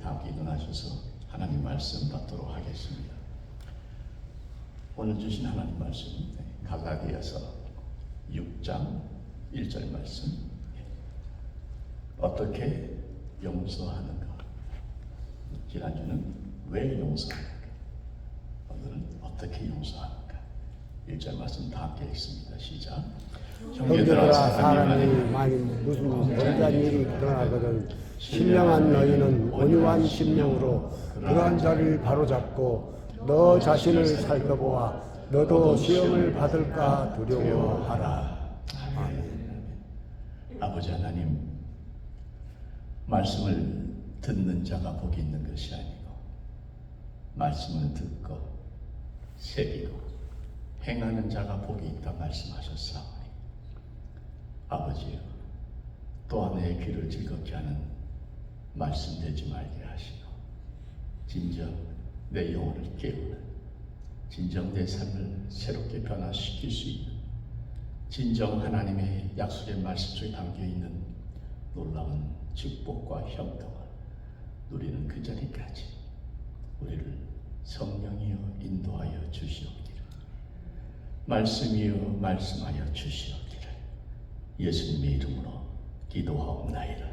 함께 일어나셔서 하나님 말씀 받도록 하겠습니다. 오늘 주신 하나님 말씀 갈라디아서 6장 1절 말씀. 어떻게 용서하는가? 지난주는 왜 용서하는가? 오늘은 어떻게 용서하는가? 1절 말씀 다 함께 읽습니다. 시작. 형제들아, 사람이 만일 무슨 못한 일이 드러나거든 신령한 너희는 온유한 심령으로 그러한 자를 바로잡고 너 자신을 살펴보아 너도 시험을 받을까 두려워하라. 아멘. 아버지 하나님, 말씀을 듣는 자가 복이 있는 것이 아니고 말씀을 듣고 새기고 행하는 자가 복이 있다 말씀하셨사오니 아버지여, 또한 내 귀를 즐겁게 하는 말씀 되지 말게 하시고 진정 내 영혼을 깨우는, 진정 내 삶을 새롭게 변화시킬 수 있는, 진정 하나님의 약속의 말씀 속에 담겨있는 놀라운 축복과 형통을 누리는 그 자리까지 우리를 성령이여 인도하여 주시옵기를, 말씀이여 말씀하여 주시옵기를 예수님의 이름으로 기도하옵나이다.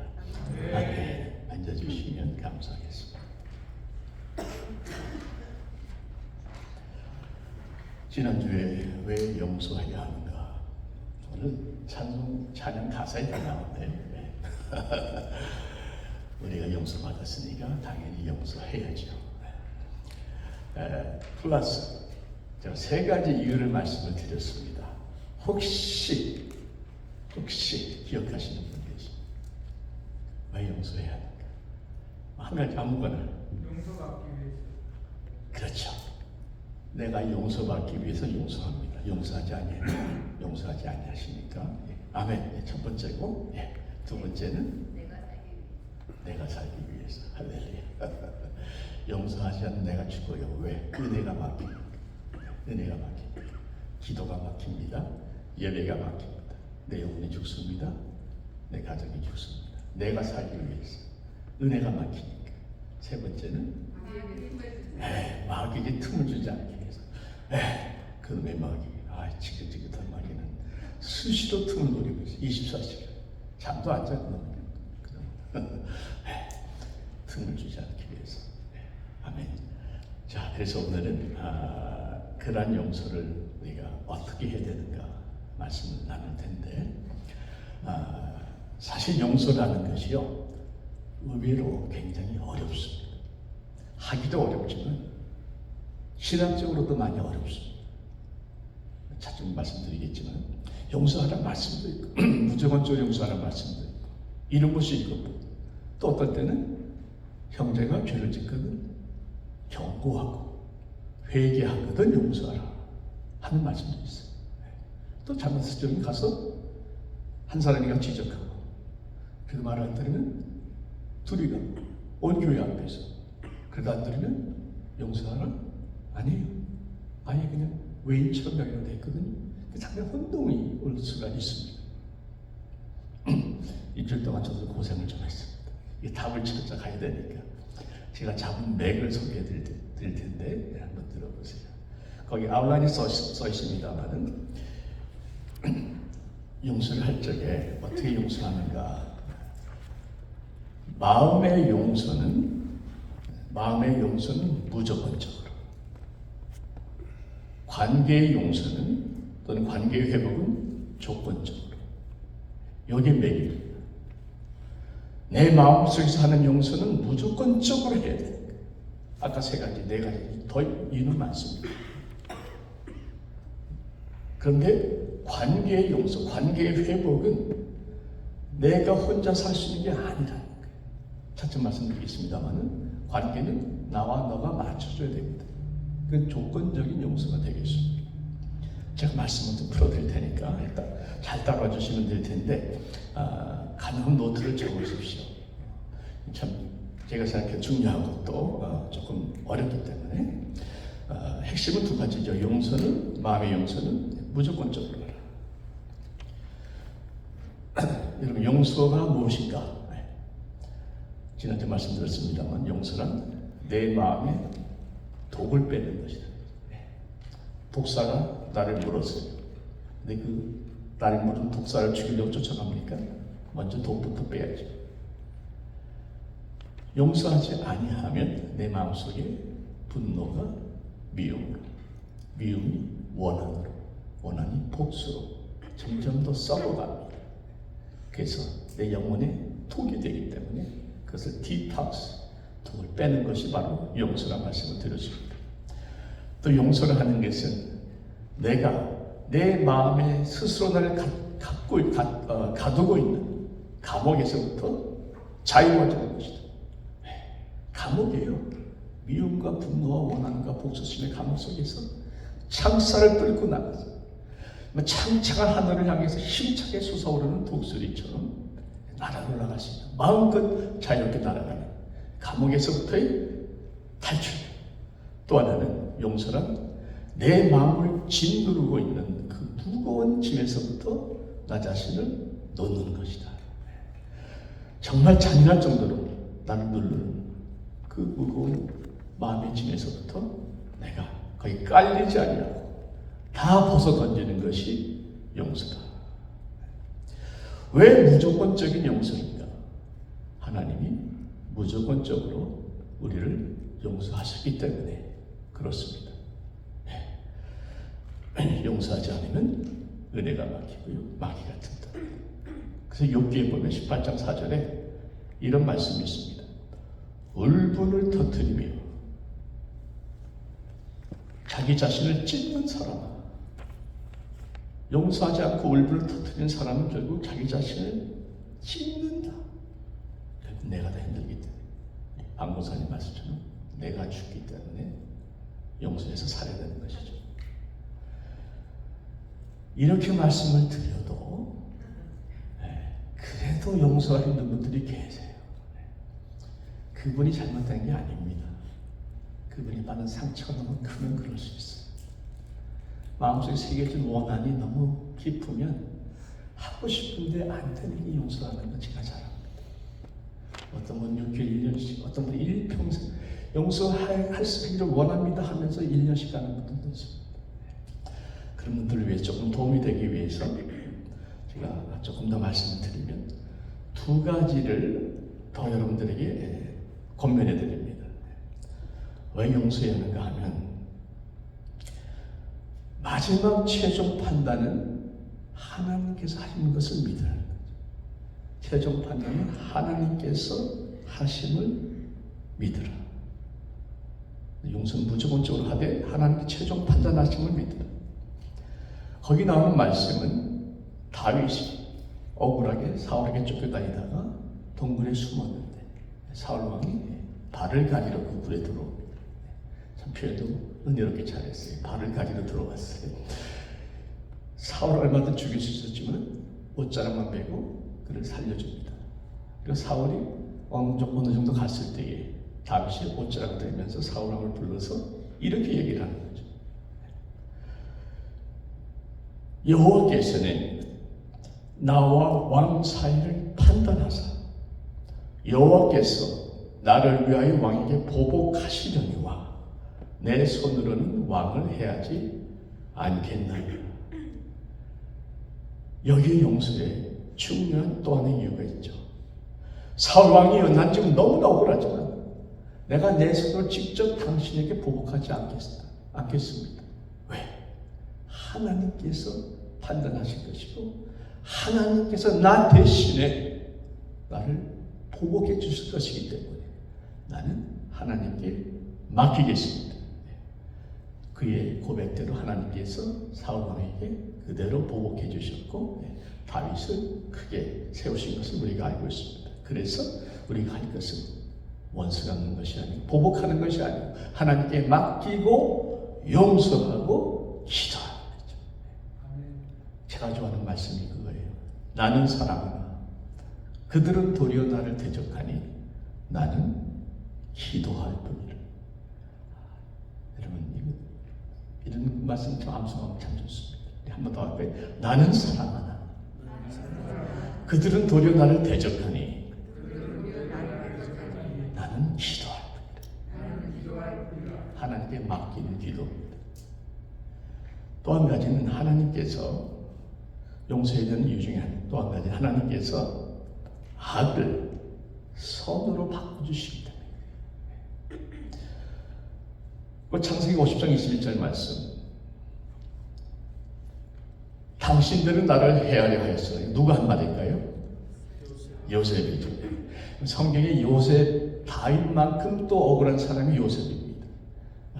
아멘. 앉아주시면 감사하겠습니다. 지난주에 왜 용서해야 하는가? 오늘 찬양 가사에 다 나오네. 우리가 용서받았으니까 당연히 용서해야죠. 플러스 제가 세 가지 이유를 말씀을 드렸습니다. 혹시 기억하시는 분 계십니까? 왜 용서해야 하는가? 한 가지 아무거나. 용서받기 위해서. 그렇죠. 내가 용서받기 위해서 용서합니다. 용서하지 아니하십니까? 예. 아멘. 예, 첫 번째고, 예. 두 번째는 내가 살기 위해서. 할렐루야. 용서하지 않는 내가 죽어요. 왜? 은혜가 막힙니다. 은혜가 막힙니다. 기도가 막힙니다. 예배가 막힙니다. 내 영혼이 죽습니다. 내 가정이 죽습니다. 내가 살기 위해서. 은혜가 막히니까. 세 번째는 마귀에게 틈을 주지 않기 위해서. 그놈의 마귀, 지긋지긋한 마귀는 수시로 틈을 노리고 있어요. 24시간. 잠도 안 자고 틈을 주지 않기 위해서. 아멘. 자, 그래서 오늘은 그러한 용서를 우리가 어떻게 해야 되는가 말씀을 나눌 텐데, 사실 용서라는 것이요, 의외로 굉장히 어렵습니다. 하기도 어렵지만 신앙적으로도 많이 어렵습니다. 자주 말씀드리겠지만 용서하라는 말씀도 있고 무조건적으로 용서하라는 말씀도 있고 이런 것이 있고, 또 어떤 때는 형제가 죄를 짓거든 경고하고 회개하거든 용서하라 하는 말씀도 있어요. 또 잘못했을 때 가서 한 사람이가 지적하고 그 말을 안 들으면 둘이가 온 교회 앞에서 그래도 안 들으면 용서하라? 아니에요. 아예 그냥 외인처럼 여기가 됐거든요. 상당히 혼동이 올 수가 있습니다. 일주일 동안 저도 고생을 좀 했습니다. 이 답을 찾아가야 되니까 제가 잡은 맥을 소개해 드릴 텐데 한번 들어보세요. 거기 아웃라인이 써 있습니다만은 용서를 할 적에 어떻게 용서하는가? 마음의 용서는 무조건적으로, 관계의 용서는 또는 관계의 회복은 조건적으로. 이게 맥입니다. 내 마음속에서 하는 용서는 무조건적으로 해야 됩니다. 아까 세 가지, 네 가지, 더 이유는 많습니다. 그런데 관계의 용서, 관계의 회복은 내가 혼자 살 수 있는 게 아니라는 거예요. 차츰 말씀드리겠습니다만은 관계는 나와 너가 맞춰줘야 됩니다. 그건 조건적인 용서가 되겠습니다. 제가 말씀을 좀 풀어드릴 테니까 일단 잘 따라와 주시면 될 텐데, 가능한 노트를 적으십시오. 참 제가 생각해 중요한 것도 조금 어렵기 때문에 핵심은 두 가지죠. 용서는, 마음의 용서는 무조건적으로 하라. 여러분, 용서가 무엇인가? 지난주 말씀드렸습니다만 용서란 내 마음에 독을 빼는 것이다. 독사가 나를 물었어요. 근데 그 나를 물은 독사를 죽이려고 쫓아갑니까? 먼저 독부터 빼야죠. 용서하지 아니하면 내 마음속에 분노가 미움으로, 미움이 원한으로, 원한이 복수로 점점 더 썩어갑니다. 그래서 내 영혼에 독이 되기 때문에 그것을 디톡스, 독을 빼는 것이 바로 용서라는 말씀을 드렸습니다. 또 용서를 하는 것은 내가 내 마음에 스스로 나를 가두고 있는 감옥에서부터 자유해지는 것이다. 감옥이에요. 미움과 분노와 원한과 복수심의 감옥 속에서 창살을 뚫고 나가서 창창한 하늘을 향해서 힘차게 솟아오르는 독수리처럼 날아 올라갈 수 있는 마음껏 자유롭게 날아가는 감옥에서부터의 탈출. 또 하나는 용서란 내 마음을 짓누르고 있는 그 무거운 짐에서부터 나 자신을 놓는 것이다. 정말 잔인할 정도로 나를 누르는 그 무거운 마음의 짐에서부터 내가 거의 깔리지 아니하고 다 벗어 던지는 것이 용서다. 왜 무조건적인 용서인가? 하나님이 무조건적으로 우리를 용서하셨기 때문에 그렇습니다. 용서하지 않으면 은혜가 막히고요, 마귀가 든다. 그래서 욥기에 보면 18장 4절에 이런 말씀이 있습니다. 울분을 터뜨리며 자기 자신을 찢는 사람아, 용서하지 않고 울분을 터뜨리는 사람은 결국 자기 자신을 찢는다. 결국 내가 다 힘들기 때문에, 안고사님 말씀처럼 내가 죽기 때문에 용서해서 살아야 되는 것이죠. 이렇게 말씀을 드려도 그래도 용서가 힘든 분들이 계세요. 그분이 잘못된 게 아닙니다. 그분이 받은 상처가 너무 크면 그럴 수 있어요. 마음속에 새겨진 원한이 너무 깊으면 하고 싶은데 안 되는 게 용서하는 건 제가 잘 압니다. 어떤 분 6개월, 1년씩, 어떤 분이 일평생 용서할 수 있기를 원합니다 하면서 1년씩 가는 분들도 있습니다. 그런 분들을 위해 조금 도움이 되기 위해서 제가 조금 더 말씀을 드리면 두 가지를 더 여러분들에게 권면해 드립니다. 왜 용서해야 하는가 하면 마지막 최종 판단은 하나님께서 하시는 것을 믿으라는 거죠. 최종 판단은 하나님께서 하심을 믿으라. 용서는 무조건적으로 하되 하나님께 최종 판단하심을 믿으라. 거기 나오는 말씀은 다윗이 억울하게 사울에게 쫓겨다니다가 동굴에 숨었는데 사울 왕이 발을 가리러 그 굴에 들어옵니다. 참 표현도 은혜롭게 잘했어요. 발을 가리러 들어갔어요. 사울을 얼마든 죽일 수 있었지만 옷자락만 메고 그를 살려줍니다. 그리고 사울이 어느 정도 갔을 때에 다윗이 옷자락을 들면서 사울 왕을 불러서 이렇게 얘기를 하는 거죠. 여호와께서는 나와 왕 사이를 판단하사 여호와께서 나를 위하여 왕에게 보복하시려니와 내 손으로는 왕을 해하지 않겠나이다. 여기에 용서에 중요한 또 하나의 이유가 있죠. 사울 왕이여, 난 지금 너무나 억울하지만 내가 내 손으로 직접 당신에게 보복하지 않겠습니다. 왜? 하나님께서 판단하신 것이고 하나님께서 나 대신에 나를 보복해 주실 것이기 때문에 나는 하나님께 맡기겠습니다. 그의 고백대로 하나님께서 사울 왕에게 그대로 보복해 주셨고 다윗을 크게 세우신 것을 우리가 알고 있습니다. 그래서 우리가 할 것은 원수 갚는 것이 아니고 보복하는 것이 아니고 하나님께 맡기고 용서하고 기도하는 거죠. 제가 좋아하는 말씀이 그거예요. 나는 사랑하나 그들은 도리어 나를 대적하니 나는 기도할 뿐이라. 여러분 이런 말씀 좀 암송하면 참 좋습니다. 한 번 더 할까요? 나는 사랑하나 그들은 도리어 나를 대적하니 하나님께 맡기는 기도입니다. 또 한 가지는 하나님께서 용서해야 되는 이유 중에 또 한 가지, 하나님께서 악을 선으로 바꿔주십니다. 그 창세기 50장 21절 말씀. 당신들은 나를 헤아려 하였어요. 누가 한 말일까요? 요셉이죠. 성경에 요셉, 다윗만큼 또 억울한 사람이 요셉입니다.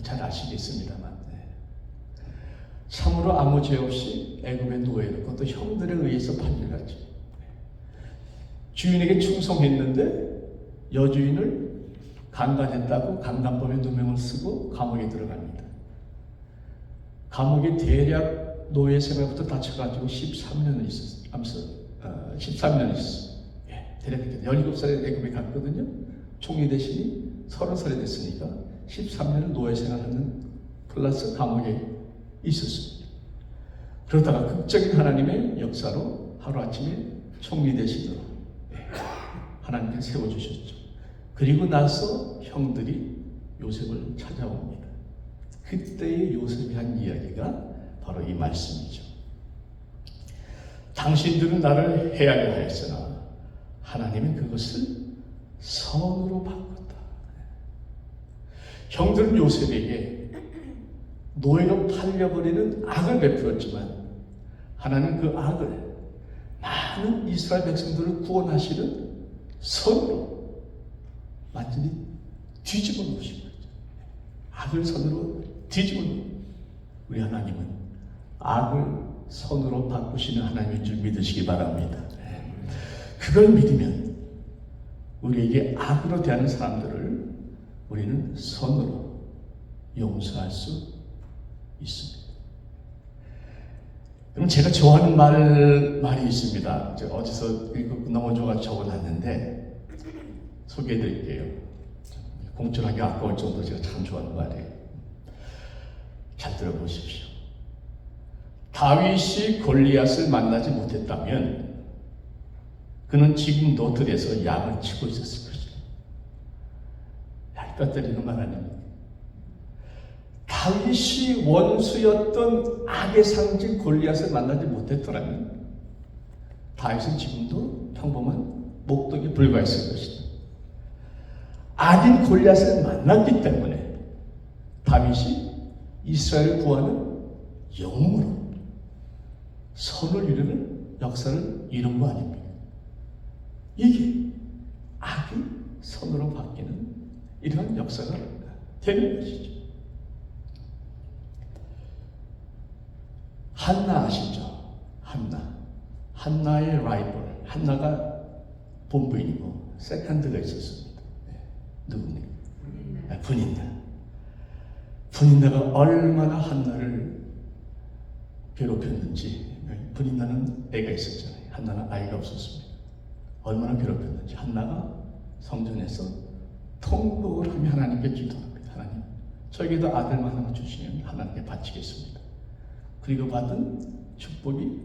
잘 아시겠습니다만. 참으로 아무 죄 없이 애굽의 노예로, 그것도 형들에 의해서 팔려갔죠. 주인에게 충성했는데 여주인을 강간했다고 강간범의 누명을 쓰고 감옥에 들어갑니다. 감옥에 대략 노예 생활부터 다쳐가지고 13년을 있었어요. 13년 있었어요. 대략 17살에 애굽에 갔거든요. 총리 대신이 30살이 됐으니까 13년을 노예 생활하는 플러스 감옥에 있었습니다. 그러다가 극적인 하나님의 역사로 하루아침에 총리 대신으로 하나님께서 세워주셨죠. 그리고 나서 형들이 요셉을 찾아옵니다. 그때의 요셉이 한 이야기가 바로 이 말씀이죠. 당신들은 나를 헤아려 하였으나 하나님은 그것을 선으로 바꿨다. 형들은 요셉에게 노예로 팔려버리는 악을 베풀었지만 하나님은 그 악을 많은 이스라엘 백성들을 구원하시는 선으로 완전히 뒤집어 놓으신 거죠. 악을 선으로 뒤집어 놓은 우리 하나님은 악을 선으로 바꾸시는 하나님인 줄 믿으시기 바랍니다. 그걸 믿으면 우리에게 악으로 대하는 사람들을 우리는 선으로 용서할 수 있습니다. 그럼 제가 좋아하는 말이 있습니다. 제가 어디서 너무 좋아 적어놨는데 소개해드릴게요. 공존하기 아까울 정도로 제가 참 좋아하는 말이에요. 잘 들어보십시오. 다윗이 골리앗을 만나지 못했다면 그는 지금도 들에서 양을 치고 있었을 것입니다. 얄것 때리는 말 아닙니까? 다윗이 원수였던 악의 상징 골리앗을 만나지 못했더라면 다윗은 지금도 평범한 목독에 불과했을 것이다. 악인 골리앗을 만났기 때문에 다윗이 이스라엘을 구하는 영웅으로 선을 이루는 역사를 이룬 거 아닙니까? 이게 악이 선으로 바뀌는 이러한 역사가 되는 것이죠. 한나 아시죠? 한나의 라이벌. 한나가 본부인이고 세컨드가 있었습니다. 누굽니까? 분인나가 얼마나 한나를 괴롭혔는지. 분인나는 애가 있었잖아요. 한나는 아이가 없었습니다. 얼마나 괴롭혔는지 한나가 성전에서 통곡을 하며 하나님께 기도합니다. 하나님, 저에게도 아들만 하나 주시면 하나님께 바치겠습니다. 그리고 받은 축복이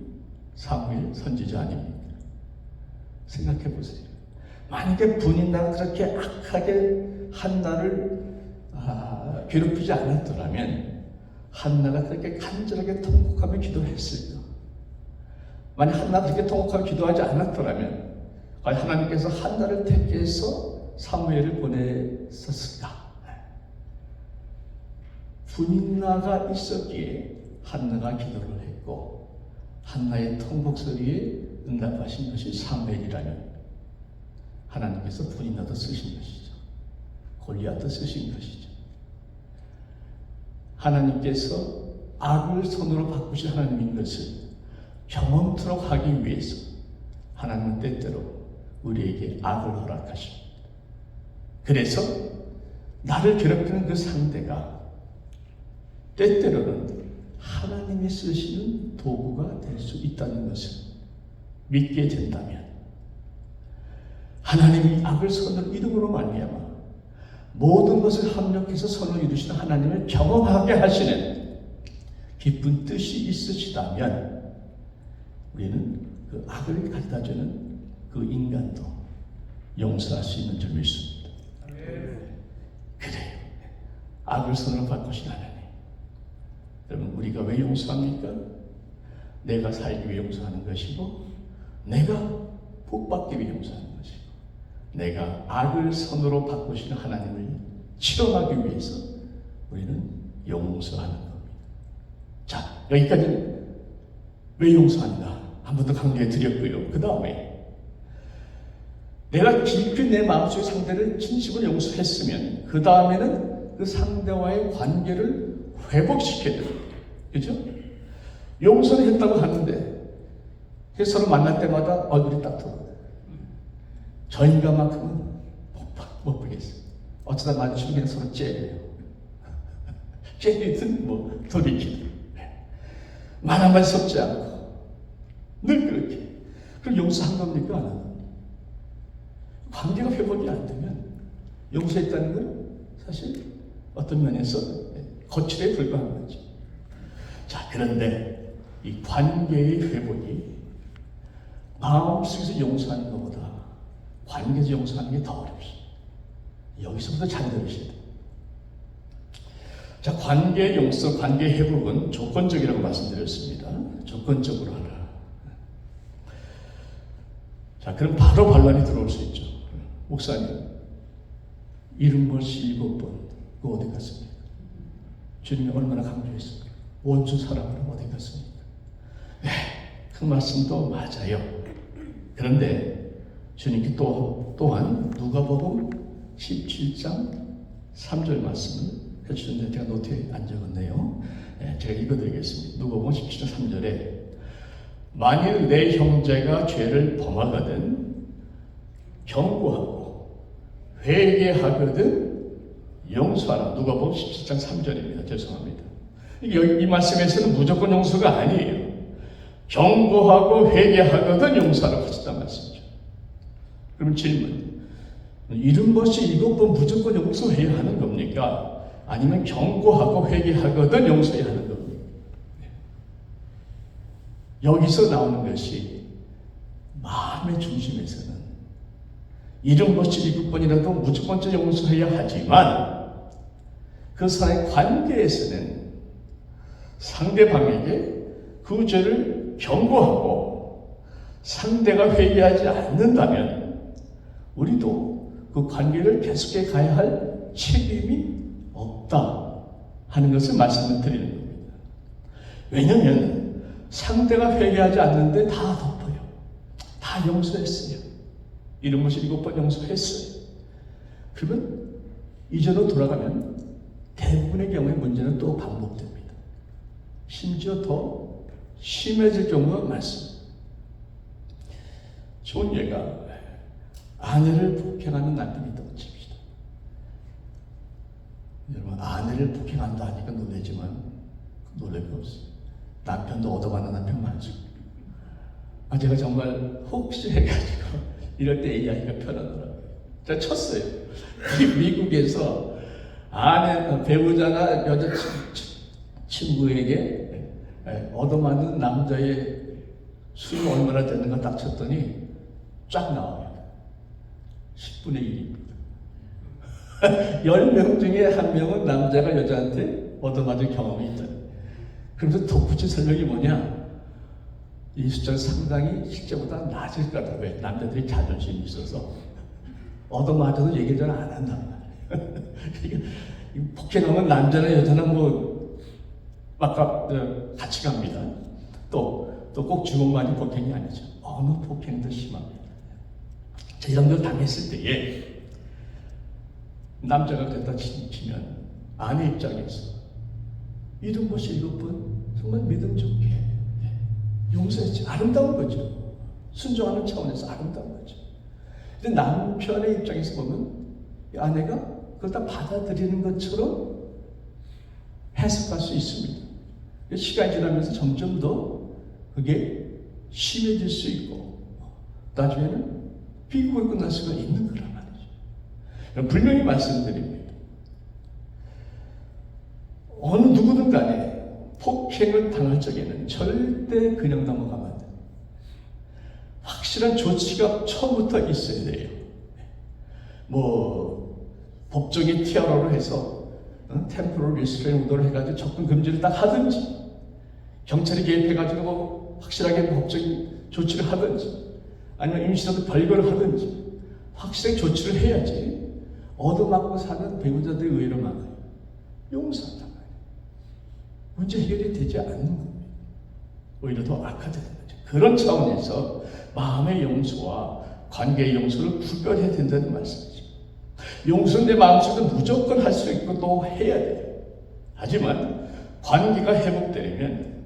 사무엘 선지자 아닙니까? 생각해 보세요. 만약에 분인나가 그렇게 악하게 한나를 괴롭히지 않았더라면 한나가 그렇게 간절하게 통곡하며 기도했을까? 만약 한나가 그렇게 통곡하며 기도하지 않았더라면 하나님께서 한나를 택해서 사무엘을 보냈었을까? 분인나가 있었기에 한나가 기도를 했고 한나의 통곡 소리에 응답하신 것이 사무엘이라면 하나님께서 분인나도 쓰신 것이죠. 골리앗도 쓰신 것이죠. 하나님께서 악을 선으로 바꾸신 하나님인 것을 경험토록 하기 위해서 하나님은 때때로 우리에게 악을 허락하십니다. 그래서 나를 괴롭히는 그 상대가 때때로는 하나님이 쓰시는 도구가 될 수 있다는 것을 믿게 된다면 하나님이 악을 선으로 이름으로 말미암아 모든 것을 합력해서 선을 이루시는 하나님을 경험하게 하시는 기쁜 뜻이 있으시다면 우리는 그 악을 가져다주는 그 인간도 용서할 수 있는 줄 믿습니다. 그래요. 악을 손으로 바꾸신 하나님. 여러분, 우리가 왜 용서합니까? 내가 살기 위해 용서하는 것이고, 내가 복받기 위해 용서하는 것이고, 내가 악을 선으로 바꾸시는 하나님을 체험하기 위해서 우리는 용서하는 겁니다. 자, 여기까지는 왜 용서하는가 한 번 더 강조해 드렸고요. 그 다음에 내가 깊이 내 마음속의 상대를 진심으로 용서했으면 그 다음에는 그 상대와의 관계를 회복시켜야 됩니다. 그렇죠? 용서를 했다고 하는데 서로 만날 때마다 얼굴이 딱 들어요. 저 인간만큼은 못 보겠어요. 어쩌다 마주치면 서로 째려요. 째리든 뭐 돌이키든 말 한마디 섞지 않고 늘 그렇게. 그럼 용서한 겁니까? 안 합니까? 관계가 회복이 안 되면 용서했다는 건 사실 어떤 면에서 거칠에 불과한 거죠. 자, 그런데 이 관계의 회복이 마음속에서 용서하는 것보다 관계에서 용서하는 게 더 어렵습니다. 여기서부터 잘 들으셔야 돼요. 자, 관계 용서, 관계 회복은 조건적이라고 말씀드렸습니다. 조건적으로 하라. 자, 그럼 바로 반란이 들어올 수 있죠. 목사님, 이런 것이 7번, 그 어디 갔습니까? 주님이 얼마나 강조했습니까? 원수 사랑하라 어디 갔습니까? 네, 그 말씀도 맞아요. 그런데 주님께 또한 누가복음 17장 3절 말씀을 해주셨는데 제가 노트에 안 적었네요. 네, 제가 읽어드리겠습니다. 누가복음 17장 3절에 만일 내 형제가 죄를 범하거든 경고하고 회개하거든 용서하라. 누가복음 17장 3절입니다. 죄송합니다. 이 말씀에서는 무조건 용서가 아니에요. 경고하고 회개하거든 용서하라고 하셨단 말씀이죠. 그럼 질문, 이런 것이 7번 무조건 용서해야 하는 겁니까? 아니면 경고하고 회개하거든 용서해야 하는 겁니까? 여기서 나오는 것이 마음의 중심에서는 이런 것이 7번이라도 무조건 용서해야 하지만 그 사이의 관계에서는 상대방에게 그 죄를 경고하고 상대가 회개하지 않는다면 우리도 그 관계를 계속해 가야 할 책임이 없다 하는 것을 말씀을 드리는 겁니다. 왜냐하면 상대가 회개하지 않는데 다 덮어요. 다 용서했어요. 이런 것이 7번 용서했어요. 그러면 이전으로 돌아가면 대부분의 경우에 문제는 또 반복됩니다. 심지어 더 심해질 경우가 많습니다. 좋은 예가 아내를 폭행하는 남편이 있다고 칩시다. 여러분, 아내를 폭행한다 하니까 놀라지만 놀랄 거 없어요. 남편도 얻어맞는 남편 많죠. 제가 정말 혹시 해가지고 이럴 때 이 아이가 편하더라고요. 제가 쳤어요. 미국에서 아내, 배우자나 여자 친구에게 얻어맞는 남자의 수는 얼마나 되는가 딱 쳤더니 쫙 나와요. 10분의 1입니다. 10명 중에 1명은 남자가 여자한테 얻어맞은 경험이 있다. 그래서 덧붙인 설명이 뭐냐? 이 숫자는 상당히 실제보다 낮을 거다. 왜? 남자들이 자존심이 있어서 얻어맞아도 얘기를 잘 안 한단 말이에요. 폭행하면 남자나 여자나 뭐 같이 갑니다. 또 꼭 주먹만이 폭행이 아니죠. 어느 폭행도 심합니다. 자, 이런 걸 당했을 때에 남자가 그랬다 치면 아내 입장에서 이런 것이 7번 정말 믿음 좋게 용서했지. 아름다운 거죠. 순종하는 차원에서 아름다운 거죠. 근데 남편의 입장에서 보면 아내가 그걸 다 받아들이는 것처럼 해석할 수 있습니다. 시간이 지나면서 점점 더 그게 심해질 수 있고 나중에는 비극으로 끝날 수가 있는 거란 말이죠. 분명히 말씀드립니다. 어느 누구든 간에 폭행을 당할 적에는 절대 그냥 넘어가면 안 돼요. 확실한 조치가 처음부터 있어야 돼요. 뭐 법정의 티아라로 해서 템포럴 리스트레인 오더를 해가지고 접근 금지를 딱 하든지, 경찰이 개입해가지고 확실하게 법적인 조치를 하든지, 아니면 임시로도 벌거를 하든지 확실하게 조치를 해야지 얻어맞고 사는 배우자들 의외로 많아요. 용서한단 말이에요. 문제 해결이 되지 않는 겁니다. 오히려 더 악화되는 거죠. 그런 차원에서 마음의 용서와 관계의 용서를 구별해야 된다는 말씀이죠. 용서는 내 마음속에서 무조건 할 수 있고 또 해야 돼요. 하지만 관계가 회복되려면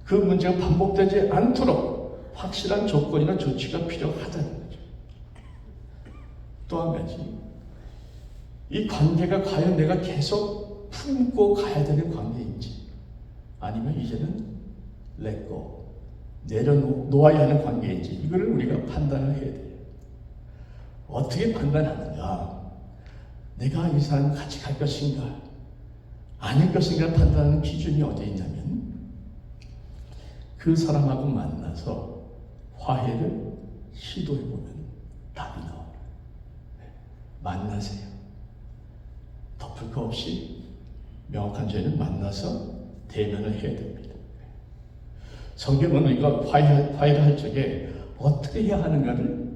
그 문제가 반복되지 않도록 확실한 조건이나 조치가 필요하다는 거죠. 또 한 가지, 이 관계가 과연 내가 계속 품고 가야 되는 관계인지, 아니면 이제는 렛고 내려놓아야 하는 관계인지, 이거를 우리가 판단을 해야 돼요. 어떻게 판단하는가? 내가 이 사람과 같이 갈 것인가 아닐 것인가 판단하는 기준이 어디에 있냐면, 그 사람하고 만나서 화해를 시도해보면 답이 나와요. 만나세요. 덮을 거 없이 명확한 죄는 만나서 대면을 해야 됩니다. 성경은 우리가 화해를 할 적에 어떻게 해야 하는가를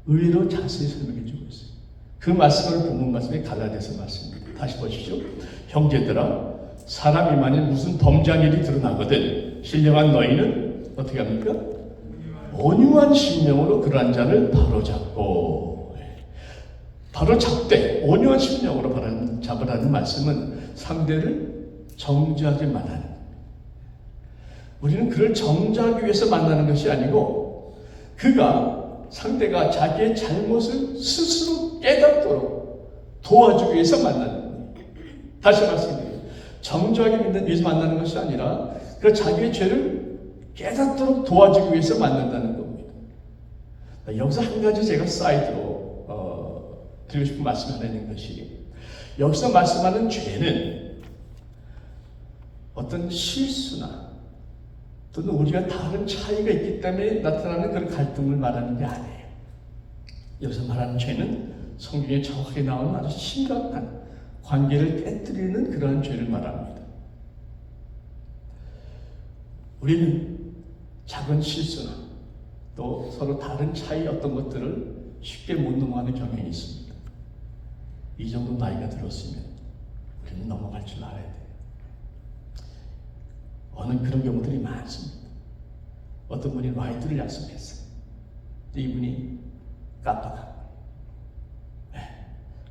의외로 자세히 설명해 주고 있어요. 그 말씀을 본문 말씀이 갈라디아서 말씀입니다. 다시 보시죠. 형제들아, 사람이 만일 무슨 범죄한 일이 드러나거든 신령한 너희는 어떻게 합니까? 온유한 심령으로 그러한 자를 바로잡고, 바로잡되 온유한 심령으로 바로잡으라는 말씀은 상대를 정죄하지 말라는 겁니다. 우리는 그를 정죄하기 위해서 만나는 것이 아니고, 그가 상대가 자기의 잘못을 스스로 깨닫도록 도와주기 위해서 만나는 거예요. 다시 말씀드려요. 정죄하기 위해서 만나는 것이 아니라 그 자기의 죄를 깨닫도록 도와주기 위해서 만난다는 겁니다. 여기서 한 가지 제가 사이드로 드리고 싶은 말씀 하나 있는 것이, 여기서 말씀하는 죄는 어떤 실수나 또는 우리가 다른 차이가 있기 때문에 나타나는 그런 갈등을 말하는 게 아니에요. 여기서 말하는 죄는 성경에 정확하게 나오는 아주 심각한 관계를 깨뜨리는 그러한 죄를 말합니다. 우리는 작은 실수나 또 서로 다른 차이 어떤 것들을 쉽게 못 넘어가는 경향이 있습니다. 이 정도 나이가 들었으면 우리는 넘어갈 줄 알아야 돼요. 어느 그런 경우들이 많습니다. 어떤 분이 라이드를 약속했어요. 근데 이분이 깜빡하고,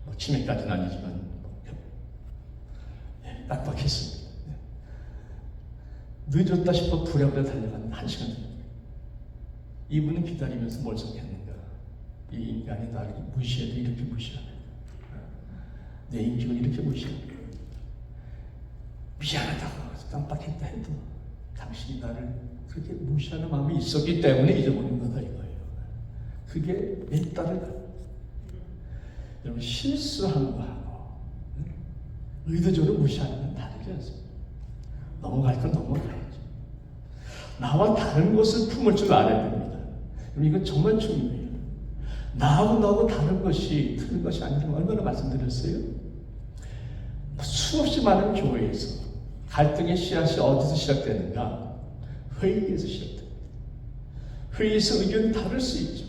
뭐 치매까지는 아니지만 깜빡했습니다. 늦었다 싶어 부랴부랴 달려가는 1시간 정도. 이분은 기다리면서 뭘 생각했는가? 이 인간이 나를 무시해도 이렇게 무시하네. 내 인격을 이렇게 무시하네. 미안하다고 깜빡했다 해도 당신이 나를 그렇게 무시하는 마음이 있었기 때문에 잊어버린 거다 이거예요. 그게 내 딸을, 여러분, 실수한 거하고 의도적으로 무시하는 건 다르지 않습니까? 넘어갈 건 넘어가야죠. 나와 다른 것을 품을 줄 알아야 됩니다. 이건 정말 중요해요. 나하고 다른 것이 틀린 것이 아니라는 얼마나 말씀드렸어요? 수없이 많은 교회에서 갈등의 씨앗이 어디서 시작되는가? 회의에서 시작됩니다. 회의에서 의견이 다를 수 있죠.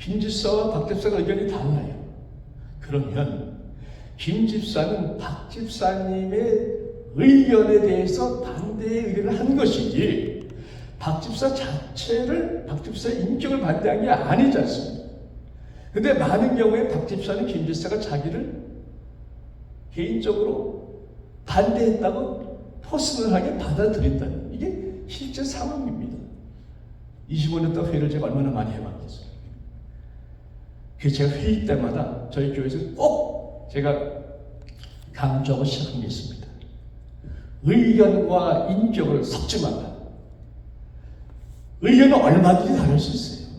김 집사와 박 집사가 의견이 달라요. 그러면 김 집사는 박 집사님의 의견에 대해서 반대의 의견을 한 것이지, 박 집사 자체를, 박 집사의 인격을 반대한 게 아니지 않습니까? 근데 많은 경우에 박 집사는 김 집사가 자기를 개인적으로 반대했다고 퍼스널하게 받아들인다는, 이게 실제 상황입니다. 25년 동안 회의를 제가 얼마나 많이 해봤겠어요. 그래서 제가 회의 때마다 저희 교회에서 꼭 제가 강조하고 시작한 게 있습니다. 의견과 인격을 섞지 말라. 의견은 얼마든지 다를 수 있어요.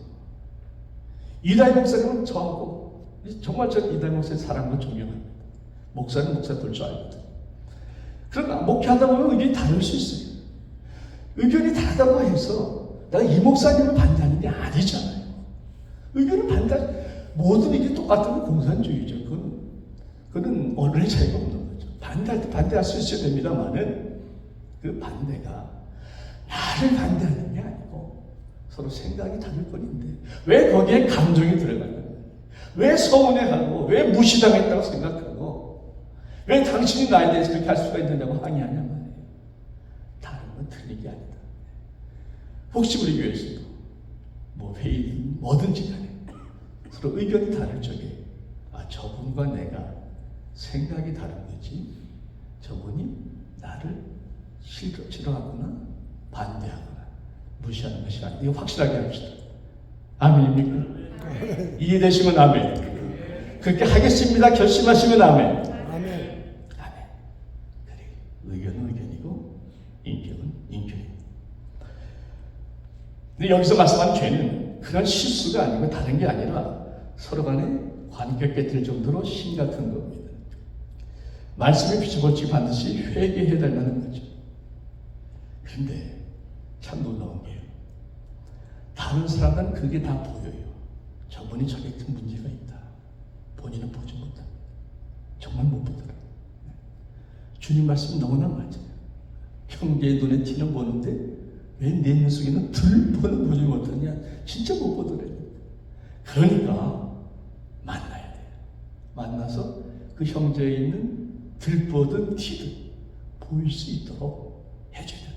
이다희 목사님은 저하고 정말 저는 이다희 목사의 사랑과 존경합니다. 목사는 목사 볼 줄 알거든. 그러나 목회하다 보면 의견이 다를 수 있어요. 의견이 다르다고 해서 내가 이 목사님을 반대하는 게 아니잖아요. 의견을 반대, 모든 일이 똑같은 건 공산주의죠. 그거는 언론의 차이가 없는 거죠. 반대할 때 반대할 수 있어야 됩니다만은 그 반대가 나를 반대하는 게 아니고 서로 생각이 다를 뿐인데 왜 거기에 감정이 들어가냐? 왜 서운해하고 왜 무시당했다고 생각하고 왜 당신이 나에 대해서 그렇게 할 수가 있느냐고 항의하냐 말이에요. 다른 건 틀린 게 아니다. 혹시 우리 교회에서도 뭐 회의든 뭐든지 간에 서로 의견이 다를 적에 저분과 내가 생각이 다른 거지 저분이 나를 싫어하거나 반대하거나 무시하는 것이 아니다. 이거 확실하게 합시다. 아멘입니까? 이해되시면 아멘. 그렇게 하겠습니다 결심하시면 아멘. 아멘. 아멘. 그래, 의견은 의견이고 인격은 인격이고. 근데 여기서 말씀하는 죄는 그런 실수가 아니고 다른 게 아니라 서로 간에 관계가 깨질 정도로 심각한 겁니다. 말씀에 비춰보지 반드시 회개해달라는 거죠. 그런데 참 놀라운 게요. 다른 사람은 그게 다 보여요. 저분이 저게 큰 문제가 있다. 본인은 보지 못합니다. 정말 못 보더라고요. 주님 말씀 너무나 맞아요. 형제의 눈에 티는 보는데 왜 내 눈 속에는 들보는 보지 못하냐. 진짜 못 보더래요. 그러니까 만나야 돼요. 만나서 그 형제에 있는 들보든 티든 보일 수 있도록 해줘야 돼요.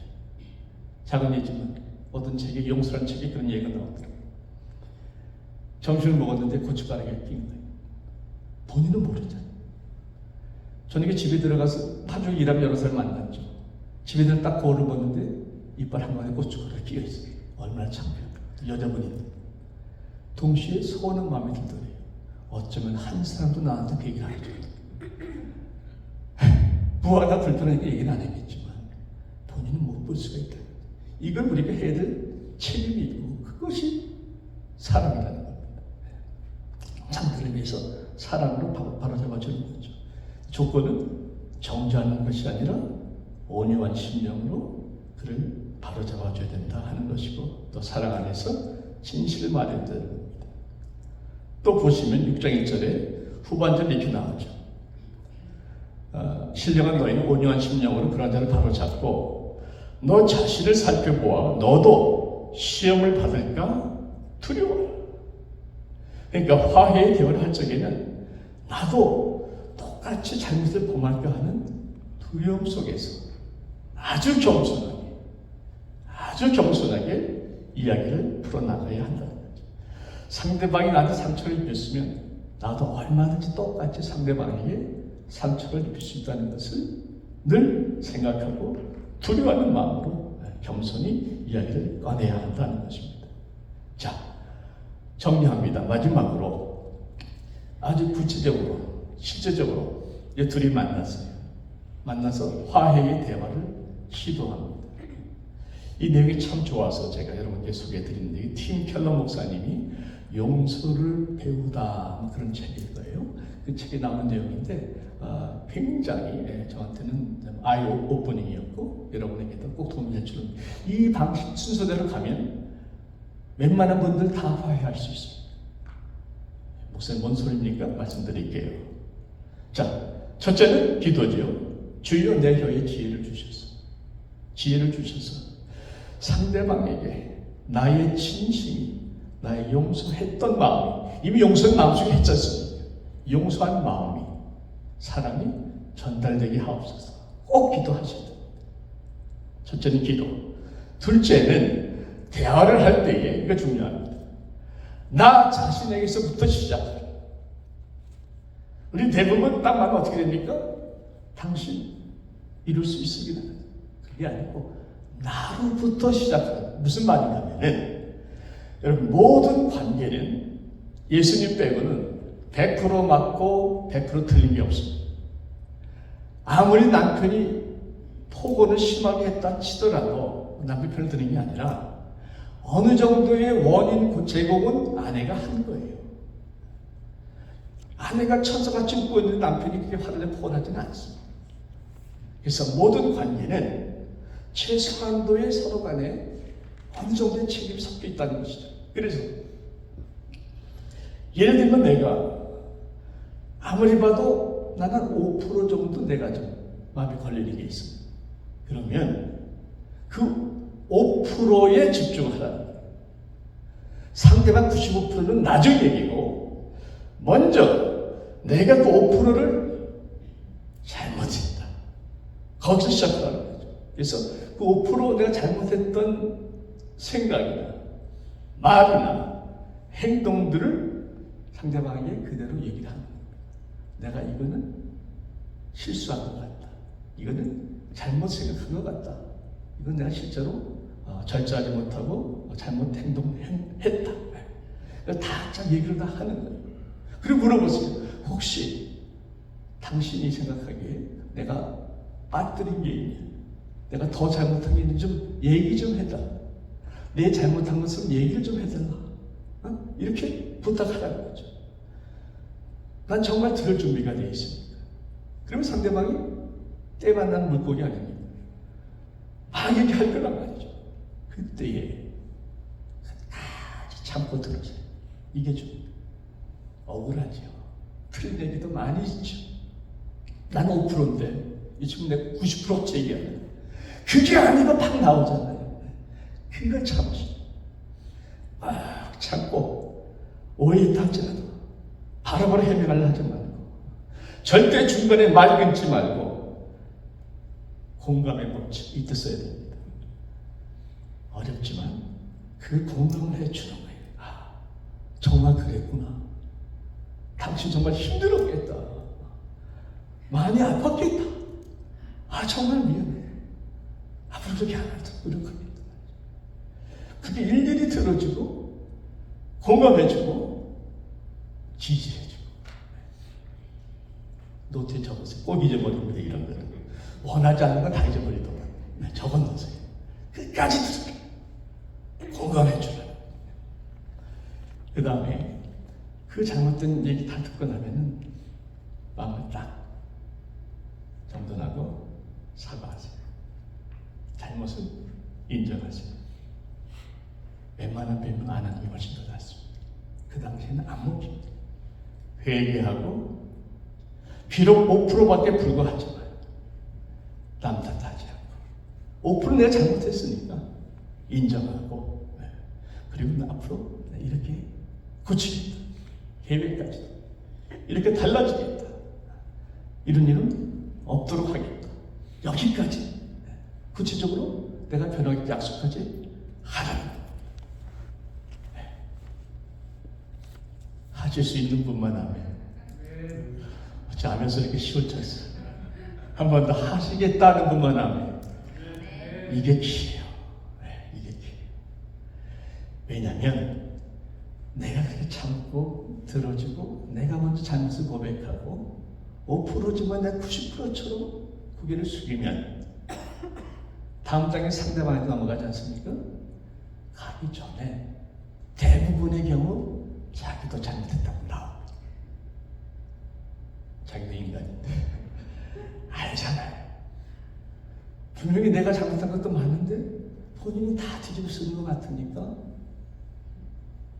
작은 예지만 어떤 책에 용서라는 책에 그런 얘기가 나오더라고요. 점심을 먹었는데 고춧가루가 낀 거예요. 본인은 모르잖아요. 저녁에 집에 들어가서 하루 일하면 여러 사람 만났죠. 집에 들어 딱 거울을 보는데 이빨 한마디 고춧가루가 끼어 있어요. 얼마나 창피합니까? 여자분인데. 동시에 서운한 마음이 들더래요. 어쩌면 한 사람도 나한테 그 얘기를 안 해줘요. 무화나 불편하게 얘기는 안 하겠지만 본인은 못 볼 수가 있다. 이걸 우리가 해야 될 책임이 있고 그것이 사랑이라는 겁니다. 상대를 위해서 사랑으로 바로잡아주는 거죠. 조건은 정죄하는 것이 아니라 온유한 심령으로 그를 바로잡아줘야 된다 하는 것이고 또 사랑 안에서 진실을 말해야 되는 겁니다. 또 보시면 6장 1절에 후반절 이렇게 나오죠. 신령한 너희는 온유한 심령으로 그런 자를 바로잡고 너 자신을 살펴보아 너도 시험을 받을까 두려워. 그러니까 화해의 대화를 할 적에는 나도 똑같이 잘못을 범할까 하는 두려움 속에서 아주 겸손하게 이야기를 풀어나가야 한다는 거죠. 상대방이 나한테 상처를 입혔으면 나도 얼마든지 똑같이 상대방에게 상처를 입힐 수 있다는 것을 늘 생각하고 두려워하는 마음으로 겸손히 이야기를 꺼내야 한다는 것입니다. 자, 정리합니다. 마지막으로 아주 구체적으로 실제적으로 이 둘이 만나서 화해의 대화를 시도합니다. 이 내용이 참 좋아서 제가 여러분께 소개해드리는데 팀 켈러 목사님이 용서를 배우다 그런 책일 거예요. 그 책에 나오는 내용인데 굉장히 저한테는 아이 오프닝이었고 여러분에게도 꼭 도움이 될 줄은 이 방식 순서대로 가면 웬만한 분들 다 화해할 수 있습니다. 목사님 뭔 소리입니까? 말씀드릴게요. 자, 첫째는 기도죠. 주여 내 혀에 지혜를 주셔서 상대방에게 나의 진심이 나의 용서했던 마음이 이미 용서는 마음속에 했지 않습니까? 용서한 마음이 사랑이 전달되게 하옵소서. 꼭 기도하셔야 됩니다. 첫째는 기도. 둘째는 대화를 할 때에 이거 중요합니다. 나 자신에게서부터 시작해요. 우리 대부분 딱 말하면 어떻게 됩니까? 당신 이룰 수 있으기는 합니다. 그게 아니고 나로부터 시작하는 무슨 말이냐면은 여러분 모든 관계는 예수님 빼고는 100% 맞고 100% 틀린 게 없습니다. 아무리 남편이 폭언을 심하게 했다 치더라도 남편 편을 드는 게 아니라 어느 정도의 원인 제공은 아내가 한 거예요. 아내가 천사같이 웃고 있는 남편이 그렇게 화를 내고 폭언하지는 않습니다. 그래서 모든 관계는 최소한도의 서로 간에 어느 정도의 책임이 섞여 있다는 것이죠. 그래서 예를 들면 내가 아무리 봐도 나는 5% 정도 내가 좀 마음에 걸리는 게 있습니다. 그러면 그 5%에 집중하라는 거예요. 상대방 95%는 나중 얘기고 먼저 내가 그 5%를 잘못했다. 거기서 시작하라는 거죠. 그래서 그 5% 내가 잘못했던 생각이나 말이나 행동들을 상대방에게 그대로 얘기를 하는 거예요. 내가 이거는 실수한 것 같다. 이거는 잘못 생각한 것 같다. 이건 내가 실제로 절제하지 못하고 잘못 행동했다. 다 얘기를 다 하는 거예요. 그리고 물어보세요. 혹시 당신이 생각하기에 내가 빠뜨린 게 있냐? 내가 더 잘못한 게 있는지 좀 얘기 좀 해달라. 내 잘못한 것을 얘기를 좀 해달라. 이렇게 부탁하라는 거죠. 난 정말 들을 준비가 되어 있습니다. 그러면 상대방이 때 만난 물고기 아닙니까? 막 얘기할 거란 말이죠. 그때에 끝까지 참고 들으세요. 이게 좀 억울하죠. 틀린 얘기도 많이 있죠. 난 5%인데 이 친구 내가 90%째 얘기하는 그게 아니고 막 나오잖아요. 그걸 참으시죠. 참고 오해에 할지라도 바로바로 해명하려 하지 말고 절대 중간에 말 끊지 말고 공감의 법칙 이때 써야 됩니다. 어렵지만 그 공감을 해주는 거예요. 정말 그랬구나. 당신 정말 힘들었겠다. 많이 아팠겠다. 정말 미안해. 앞으로 그렇게 안 하도록 노력하겠다. 그게 일일이 들어주고 공감해주고 지지해주고. 노트에 적으세요. 꼭 잊어버립니다. 이런 거는 원하지 않는 건 다 잊어버리더라고요. 적어놓으세요. 끝까지 들어요. 공감해주라. 그 다음에 그 잘못된 얘기 다 듣고 나면은 마음을 딱 정돈하고 사과하세요. 잘못을 인정하세요. 웬만한 변명 안 하는 게 훨씬 더 낫습니다. 그 당시에는 안 먹힙니다. 회개하고 비록 5%밖에 불과하지만 남 탓하지 않고 5% 내가 잘못했으니까 인정하고 그리고 앞으로 이렇게 고치겠다. 계획까지 이렇게 달라지겠다. 이런 일은 없도록 하겠다. 여기까지 구체적으로 내가 변하겠다 약속하지 하라는 거. 하실 수 있는 분만 하면 어찌 하면서 이렇게 쉬울 줄 알았어요. 한 번 더 하시겠다는 분만 하면 이게 기회예요. 이게 기회. 왜냐하면 내가 그렇게 참고 들어주고 내가 먼저 잘못을 고백하고 5%지만 내가 90%처럼 고개를 숙이면 다음 장에 상대방한테 넘어가지 않습니까? 가기 전에 대부분의 경우 자기도 잘못했다고 나옵니다. 자기도 인간인데 알잖아요. 분명히 내가 잘못한 것도 많은데 본인이 다 뒤집어 쓰는 것 같으니까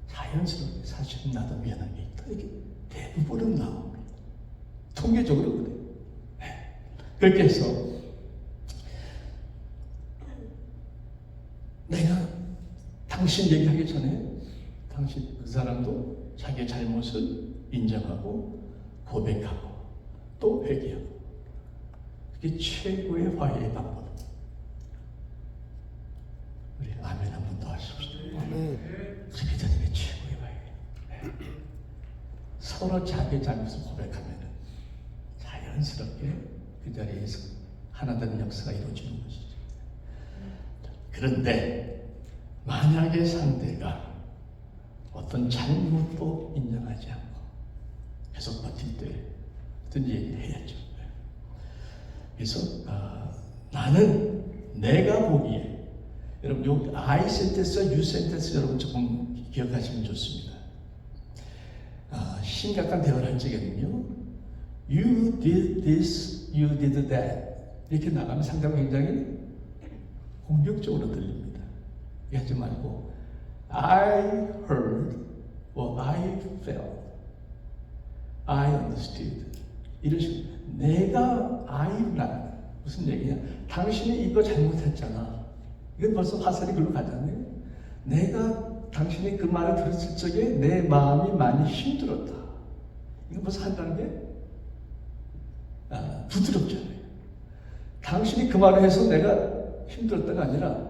자연스럽게 사실은 나도 미안한 게 있다. 이게 대부분은 나옵니다. 통계적으로 그래요. 그렇게 해서 내가 당신 얘기하기 전에 당신 그 사람도 자기의 잘못을 인정하고 고백하고 또 회개하고 그게 최고의 화해의 방법. 우리 아멘 한 번 더 하십시오. 그렇게 되는 게 최고의 화해. 서로 자기의 잘못을 고백하면 자연스럽게 그 자리에서 하나 되는 역사가 이루어지는 것이죠. 그런데 만약에 상대가 어떤 잘못도 인정하지 않고 계속 버틸 때 어떤 얘기를 해야죠. 그래서 나는 내가 보기에 여러분 요 I 센텐스와 U 센텐스 여러분 조금 기억하시면 좋습니다. 심각한 대화를 할 적에는요, You did this, you did that 이렇게 나가면 상대방 굉장히 공격적으로 들립니다. 하지 말고 I heard or I felt, I understood 이런 식으로 내가 I나 무슨 얘기냐? 당신이 이거 잘못했잖아. 이건 벌써 화살이 글로 가잖아요. 내가 당신이 그 말을 들었을 적에 내 마음이 많이 힘들었다. 이건 벌써 한다는 게 부드럽잖아요. 당신이 그 말을 해서 내가 힘들었다가 아니라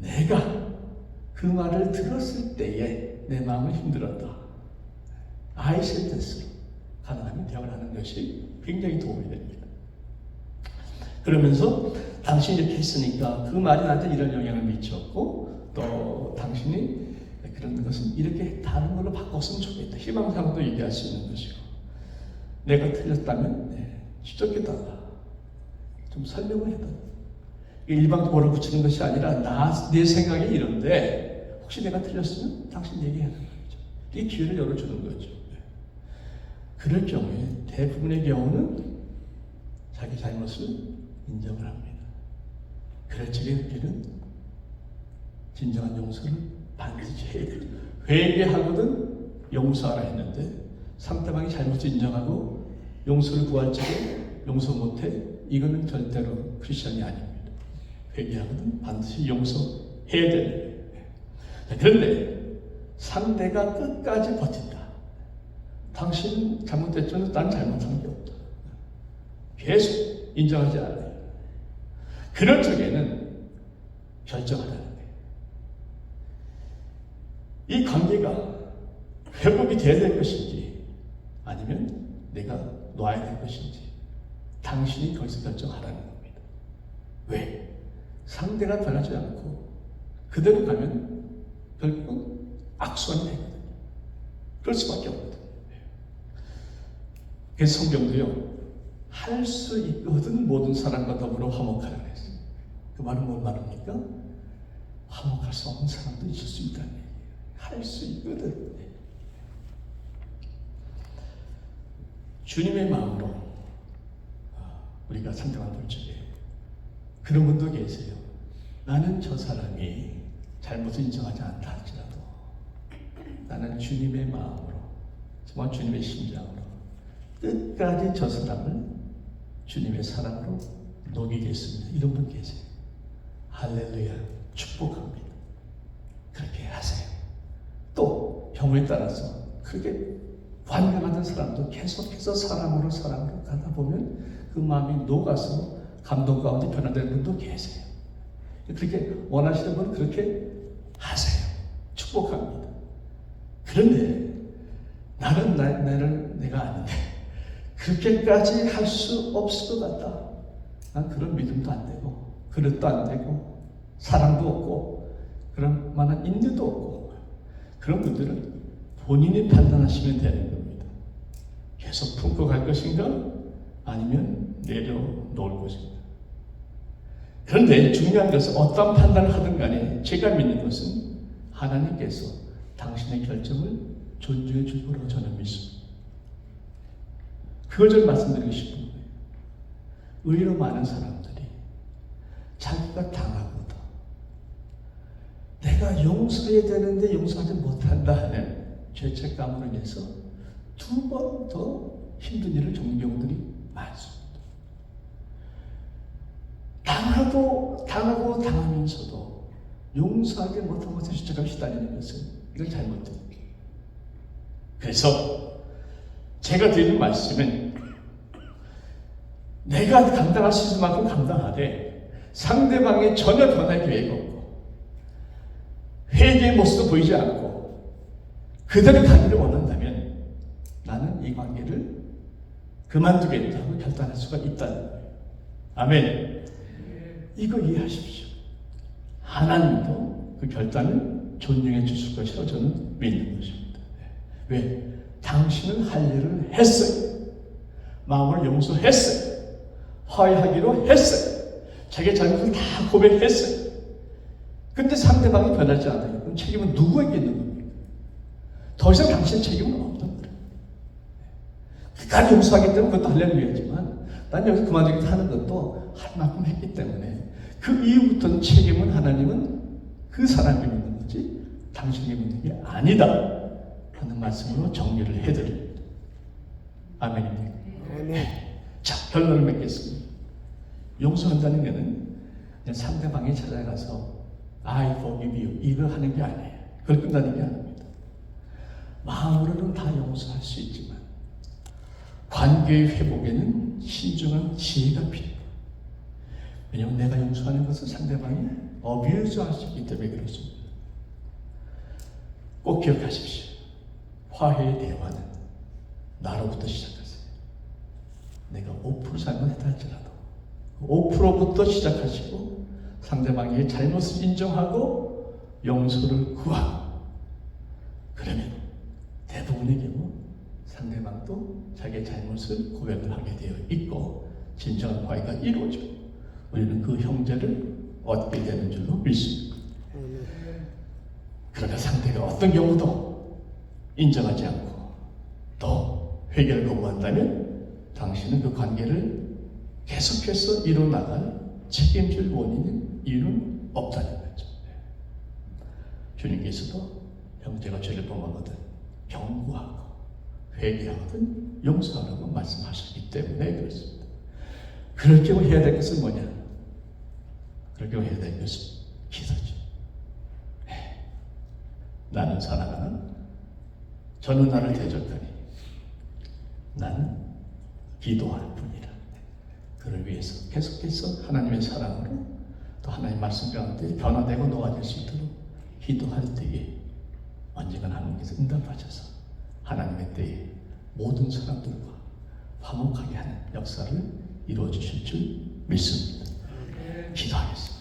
내가 그 말을 들었을 때에 내 마음을 힘들었다. I sentence로 가능하면 대화를 하는 것이 굉장히 도움이 됩니다. 그러면서 당신이 이렇게 했으니까 그 말이 나한테 이런 영향을 미쳤고 또 당신이 그런 것은 이렇게 다른 걸로 바꿨으면 좋겠다. 희망사항도 얘기할 수 있는 것이고 내가 틀렸다면 지적해달라. 좀 설명을 해달라. 일방도 몰아붙이는 것이 아니라 내 생각이 이런데 혹시 내가 틀렸으면 당신 얘기해야 되는 거죠. 이 기회를 열어주는 거죠. 그럴 경우에 대부분의 경우는 자기 잘못을 인정을 합니다. 그럴 적에 우리는 진정한 용서를 반드시 해야 돼요. 회개하거든 용서하라 했는데 상대방이 잘못을 인정하고 용서를 구할 적에 용서 못해? 이거는 절대로 크리스천이 아닙니다. 회개하거든 반드시 용서해야 되는 거예요. 그런데 상대가 끝까지 버틴다. 당신 잘못했지만 난 잘못한 게 없다. 계속 인정하지 않아요. 그런 적에는 결정하라는 거예요. 이 관계가 회복이 돼야 될 것인지 아니면 내가 놔야 될 것인지 당신이 거기서 결정하라는 겁니다. 왜? 상대가 변하지 않고 그대로 가면 결국은 악순환이 되거든요. 그럴 수밖에 없거든요. 그래서 성경도요, 할 수 있거든 모든 사람과 더불어 화목하라고 했어요. 그 말은 뭔 말입니까? 화목할 수 없는 사람도 있을 수 있다는 얘기예요. 할 수 있거든. 주님의 마음으로 우리가 상대방 볼 적에 그런 분도 계세요. 나는 저 사람이 잘못을 인정하지 않다 할지라도 나는 주님의 마음으로 정말 주님의 심장으로 끝까지 저 사람을 주님의 사랑으로 녹이겠습니다. 이런 분 계세요. 할렐루야, 축복합니다. 그렇게 하세요. 또 경우에 따라서 그렇게 관계하는 사람도 계속해서 사랑으로 가다 보면 그 마음이 녹아서 감동 가운데 변화되는 분도 계세요. 그렇게 원하시는 분은 그렇게 하세요. 축복합니다. 그런데 나는 내가 아닌데 그렇게까지 할 수 없을 것 같다. 난 그런 믿음도 안 되고 그릇도 안 되고 사랑도 없고 그런 만한 인내도 없고 그런 분들은 본인이 판단하시면 되는 겁니다. 계속 품고 갈 것인가 아니면 내려놓을 것인가. 그런데 중요한 것은 어떤 판단을 하든 간에 제가 믿는 것은 하나님께서 당신의 결정을 존중해 줄 거라고 저는 믿습니다. 그걸 좀 말씀드리고 싶은 거예요. 의외로 많은 사람들이 자기가 당하고도 내가 용서해야 되는데 용서하지 못한다 하는 죄책감으로 인해서 두 번 더 힘든 일을 겪는 경우들이 많습니다. 당하면서도 용서하지 못한 것에 죄책감이 시달리는 것은 이건 잘못됩니다. 그래서 제가 드리는 말씀은 내가 감당할 수 있을 만큼 감당하되 상대방의 전혀 변할 계획이 없고 회개의 모습도 보이지 않고 그대로 가기를 원한다면 나는 이 관계를 그만두겠다 하고 결단할 수가 있다는 거예요. 아멘. 이거 이해하십시오. 하나님도 그 결단을 존중해 주실 것이라고 저는 믿는 것입니다. 왜? 당신은 할 일을 했어요. 마음을 용서했어요. 화해하기로 했어요. 자기 잘못을 다 고백했어요. 근데 상대방이 변하지 않아요. 그럼 책임은 누구에게 있는 겁니까? 더 이상 당신 책임은 없는 거예요. 끝까지 용서하기 때문에 그것도 할렐루야지만 난 여기서 그만두겠다 하는 것도 할 만큼 했기 때문에 그 이후부터는 책임은 하나님은 그 사람이 묻는 거지 당신에게 묻는 게 아니다 하는 말씀으로 정리를 해드립니다. 아멘입니다. 아멘. 자, 결론을 맺겠습니다. 용서한다는 것은 그냥 상대방이 찾아가서 I forgive you 이거 하는 게 아니에요. 그걸 끝나는 게 아닙니다. 마음으로는 다 용서할 수 있지만 관계의 회복에는 신중한 지혜가 필요해요. 왜냐하면 내가 용서하는 것은 상대방이 어뷰즈할 수 있기 때문에 그렇습니다. 꼭 기억하십시오. 화해의 대화는 나로부터 시작하세요. 내가 5% 잘못했다 할지라도 5%부터 시작하시고 상대방의 잘못을 인정하고 용서를 구하고, 그러면 대부분의 경우 상대방도 자기의 잘못을 고백을 하게 되어 있고 진정한 화해가 이루어지고 우리는 그 형제를 얻게 되는 줄로 믿습니다. 그러나 상대가 어떤 경우도 인정하지 않고 또 회개를 거부한다면 당신은 그 관계를 계속해서 이뤄나갈 책임질 원인은 이유는 없다는 거죠. 주님께서도 형제가 죄를 범하거든 경고하고 회개하거든 용서하라고 말씀하셨기 때문에 그렇습니다. 그럴 경우 해야 될 것은 뭐냐? 그럴 경우 해야 될 것은 기도죠. 나는 사랑하는 저는 나를 대적하니 나는 기도할 뿐이라. 그를 위해서 계속해서 하나님의 사랑으로 또 하나님의 말씀 가운데 변화되고 녹아질 수 있도록 기도할 때에 언젠가 하나님께서 응답하셔서 하나님의 때에 모든 사람들과 화목하게 하는 역사를 이루어 주실 줄 믿습니다. 기도하겠습니다.